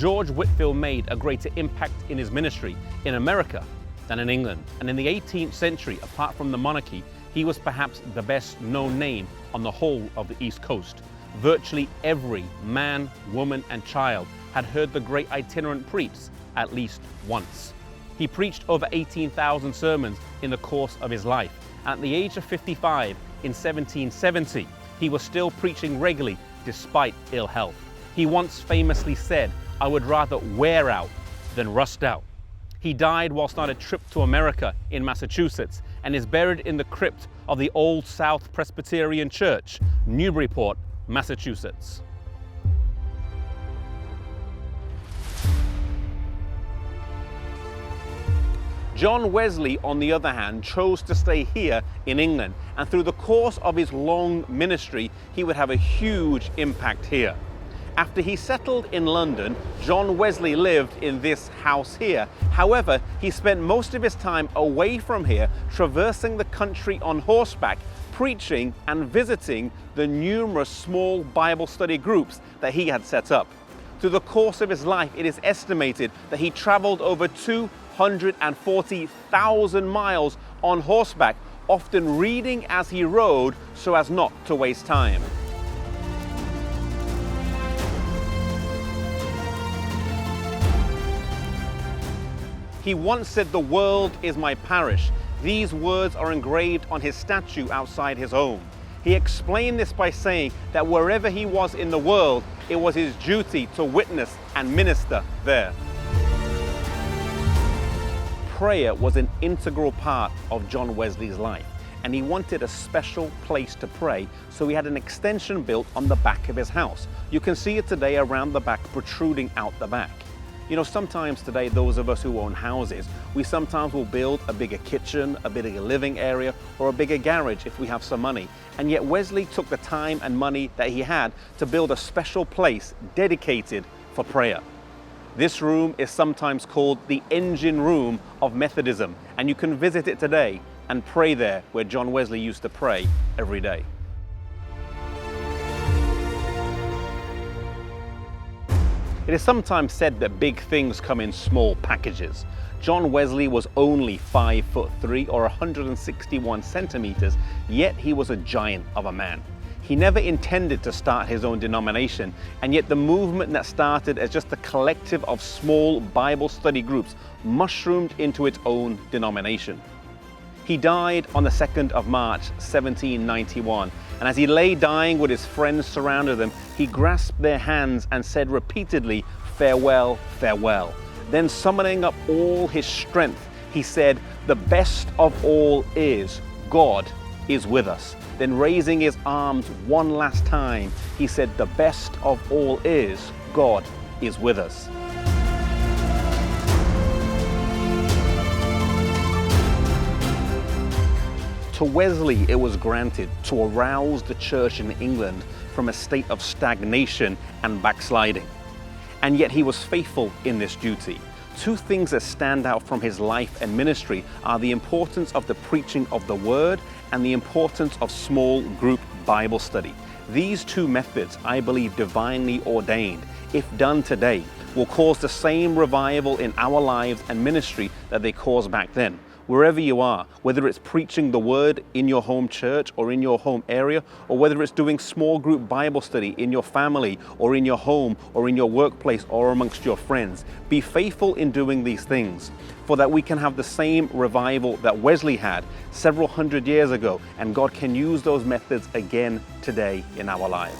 George Whitefield made a greater impact in his ministry in America than in England. And in the 18th century, apart from the monarchy, he was perhaps the best known name on the whole of the East Coast. Virtually every man, woman, and child had heard the great itinerant preach at least once. He preached over 18,000 sermons in the course of his life. At the age of 55 in 1770, he was still preaching regularly despite ill health. He once famously said, "I would rather wear out than rust out." He died whilst on a trip to America in Massachusetts and is buried in the crypt of the Old South Presbyterian Church, Newburyport, Massachusetts. John Wesley, on the other hand, chose to stay here in England, and through the course of his long ministry, he would have a huge impact here. After he settled in London, John Wesley lived in this house here. However, he spent most of his time away from here, traversing the country on horseback, preaching and visiting the numerous small Bible study groups that he had set up. Through the course of his life, it is estimated that he traveled over 240,000 miles on horseback, often reading as he rode so as not to waste time. He once said, "The world is my parish." These words are engraved on his statue outside his home. He explained this by saying that wherever he was in the world, it was his duty to witness and minister there. Prayer was an integral part of John Wesley's life, and he wanted a special place to pray, so he had an extension built on the back of his house. You can see it today around the back, protruding out the back. You know, sometimes today, those of us who own houses, we sometimes will build a bigger kitchen, a bigger living area, or a bigger garage if we have some money. And yet Wesley took the time and money that he had to build a special place dedicated for prayer. This room is sometimes called the engine room of Methodism, and you can visit it today and pray there where John Wesley used to pray every day. It is sometimes said that big things come in small packages. John Wesley was only 5'3" or 161 centimeters, yet he was a giant of a man. He never intended to start his own denomination, and yet the movement that started as just a collective of small Bible study groups mushroomed into its own denomination. He died on the 2nd of March, 1791, and as he lay dying with his friends surrounded him, he grasped their hands and said repeatedly, "Farewell, farewell." Then summoning up all his strength, he said, "The best of all is, God is with us." Then raising his arms one last time, he said, "The best of all is, God is with us." To Wesley, it was granted to arouse the church in England from a state of stagnation and backsliding. And yet he was faithful in this duty. Two things that stand out from his life and ministry are the importance of the preaching of the word and the importance of small group Bible study. These two methods, I believe, divinely ordained, if done today, will cause the same revival in our lives and ministry that they caused back then. Wherever you are, whether it's preaching the word in your home church or in your home area, or whether it's doing small group Bible study in your family or in your home or in your workplace or amongst your friends, be faithful in doing these things, for that we can have the same revival that Wesley had several hundred years ago, and God can use those methods again today in our lives.